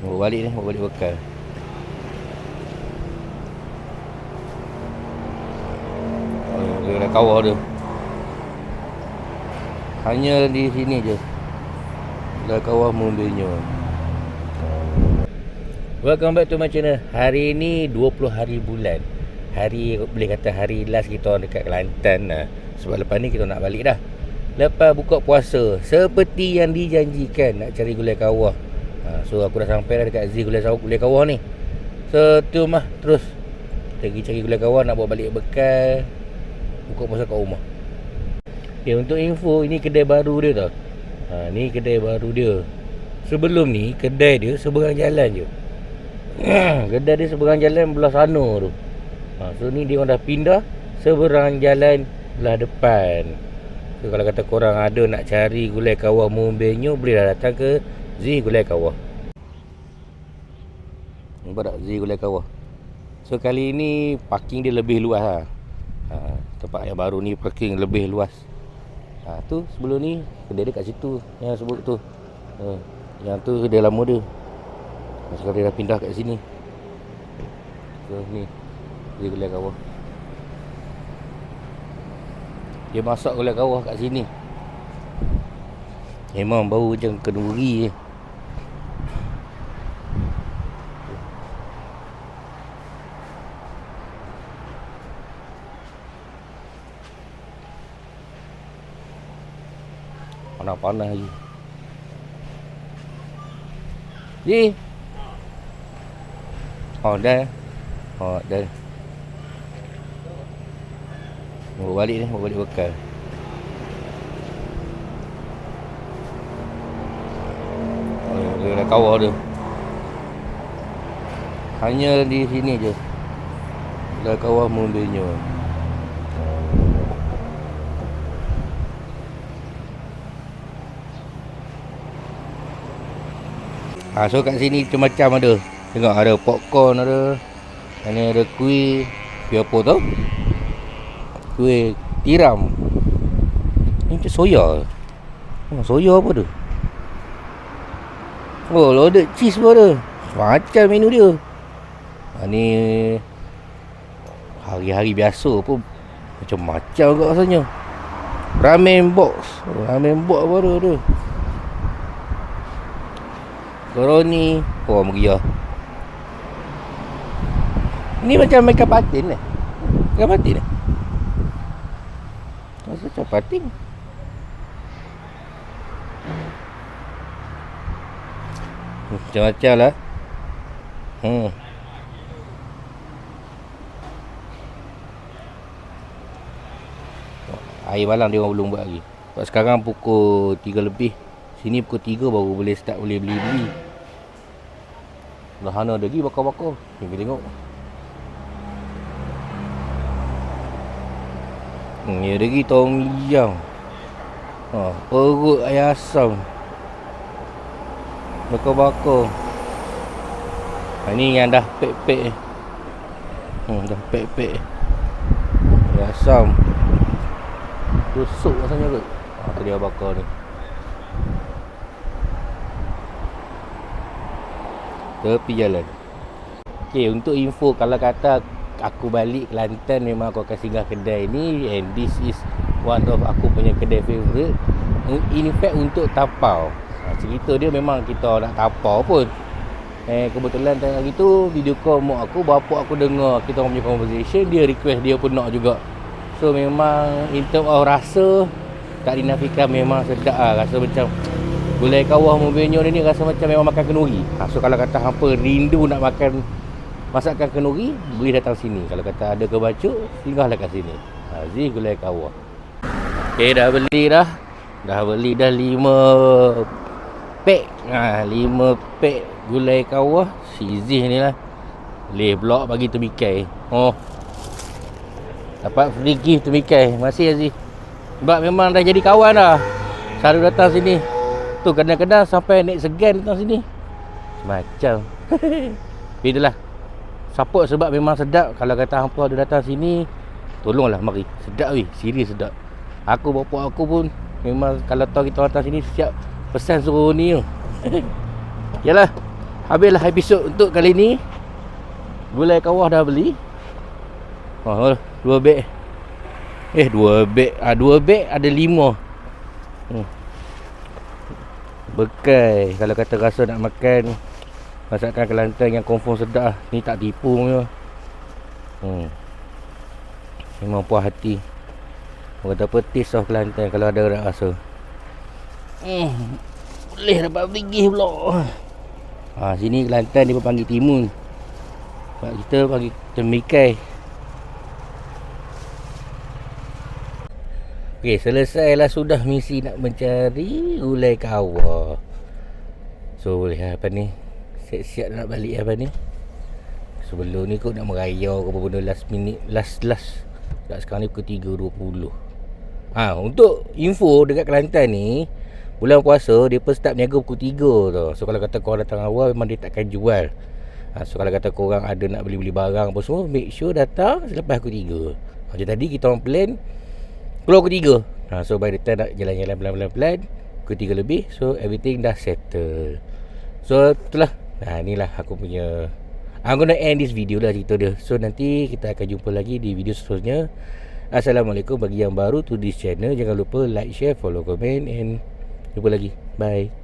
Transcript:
Bawa balik ni, bawa balik bekal. Dia dah kawah dia. Hanya di sini je. Dah kawah Mumbinyo. Welcome back to my channel. Hari ni 20 hari bulan. Hari, boleh kata hari last kita orang dekat Kelantan lah. Sebab lepas ni kita nak balik dah. Lepas buka puasa, seperti yang dijanjikan, nak cari gulai kawah. So aku dah sampai dah dekat Z gulai kawah ni. So tu mah terus kita pergi cari gulai kawah, nak bawa balik bekal buka puasa kat rumah. Okay, untuk info, ini kedai baru dia tau. Ni kedai baru dia. Sebelum ni kedai dia seberang jalan je. Kedai dia seberang jalan belah sana tu. So ni dia orang dah pindah seberang jalan belah depan. So kalau kata korang ada nak cari gulai kawah Mumbinyo, boleh dah datang ke Z Gulai Kawah. Nampak tak Z Gulai Kawah? So kali ni parking dia lebih luas lah. Tempat yang baru ni parking lebih luas. Tu sebelum ni kedai dia kat situ, yang sebut tu. Yang tu kedai lama dia. Sekarang dia dah pindah kat sini. So ni Z Gulai Kawah. Dia masak gulai kawah kat sini. Memang bau macam kenduri je. Panas-panas lagi. Ni. Dah. Dah. Bawa balik ni, bawa balik bekal. Dia dah kawah dia. Hanya di sini je. Dah kawah Mumbinyo. So kat sini macam-macam ada. Tengok ada popcorn ada. Ni ada kuih. Kuih apa tau? Kuih tiram. Ni macam soya. Soya apa tu? Loaded cheese pun ada. Macam menu dia. Ni hari-hari biasa pun macam-macam juga rasanya. Ramen box. Ramen box apa tu? Goroni. Meriah. Ni macam makan patin Makan patin Rasa macam patin. Macam-macam lah. Air malam dia orang belum buat lagi. Sebab sekarang pukul 3 lebih. Sini pukul 3 baru boleh start, boleh beli-beli. Belah sana ada lagi bakar-bakar. Kita tengok. Ni ada lagi tom yam. Perut ayam asam. Bakar-bakar. Ni yang dah pek-pek. Dah pek-pek. Ayam asam. Tusuk rasanya kot. Tu dia bakar ni. Tepi jalan. Okay, untuk info, kalau kata aku balik Kelantan, memang aku akan singgah kedai ni. And this is one of aku punya kedai favourite. In fact untuk tapau. Cerita dia memang kita nak tapau pun. Kebetulan tengah hari tu video call mak aku, bapak aku dengar kita orang punya conversation. Dia request dia pun nak juga. So memang in term of rasa, tak dinafikan memang sedap lah. Rasa macam gulai kawah Mumbinyo ni rasa macam memang makan kenduri. So kalau kata hampa rindu nak makan masakan kenduri, boleh datang sini. Kalau kata ada kebacuk, singgahlah kat sini. Z Gulai Kawah. Okay, dah beli dah. Dah beli dah 5 pack. 5 pack gulai kawah. Si Z ni lah. Boleh blok bagi Tumikai. Dapat free gift Tumikai. Masih Z. Sebab memang dah jadi kawan dah. Selalu datang sini. Tu kadang-kadang sampai naik segan datang sini. Macam. Itulah. Support sebab memang sedap. Kalau kata hampa ada datang sini, tolonglah mari. Sedap weh. Serius sedap. Aku bapak aku pun memang kalau tahu kita datang sini siap pesan suruh ni. Yalah. habislah episod untuk kali ni. Gulai kawah dah beli. 2 beg. 2 beg. 2 beg ada 5. Bekal kalau kata rasa nak makan masakan Kelantan yang confirm sedap. Ni tak tipu punya. Memang puas hati. Orang kata apa taste of Kelantan kalau ada orang rasa. Boleh dapat pergi pula. Sini Kelantan dia panggil timun. Sebab kita panggil temikai. Okey, selesailah sudah misi nak mencari gulai kawah. So boleh apa ni? Siap-siap nak balik apa ni? Sebelum ni kot nak merayau ke apa benda last minute, last. Sebab sekarang ni pukul 3.20. Untuk info dekat Kelantan ni, bulan puasa dia pun start berniaga pukul 3 tau. So kalau kata korang datang awal memang dia takkan jual. So kalau kata korang ada nak beli-beli barang apa semua, make sure datang selepas pukul 3. Macam tadi kita orang plan keluar pukul 3. So by the time nak jalan-jalan pelan-pelan pukul 3 lebih. So everything dah settle. So itulah. Inilah aku punya, I'm gonna end this video lah cerita dia. So nanti kita akan jumpa lagi di video seterusnya. Assalamualaikum bagi yang baru to this channel. Jangan lupa like, share, follow, comment and jumpa lagi. Bye.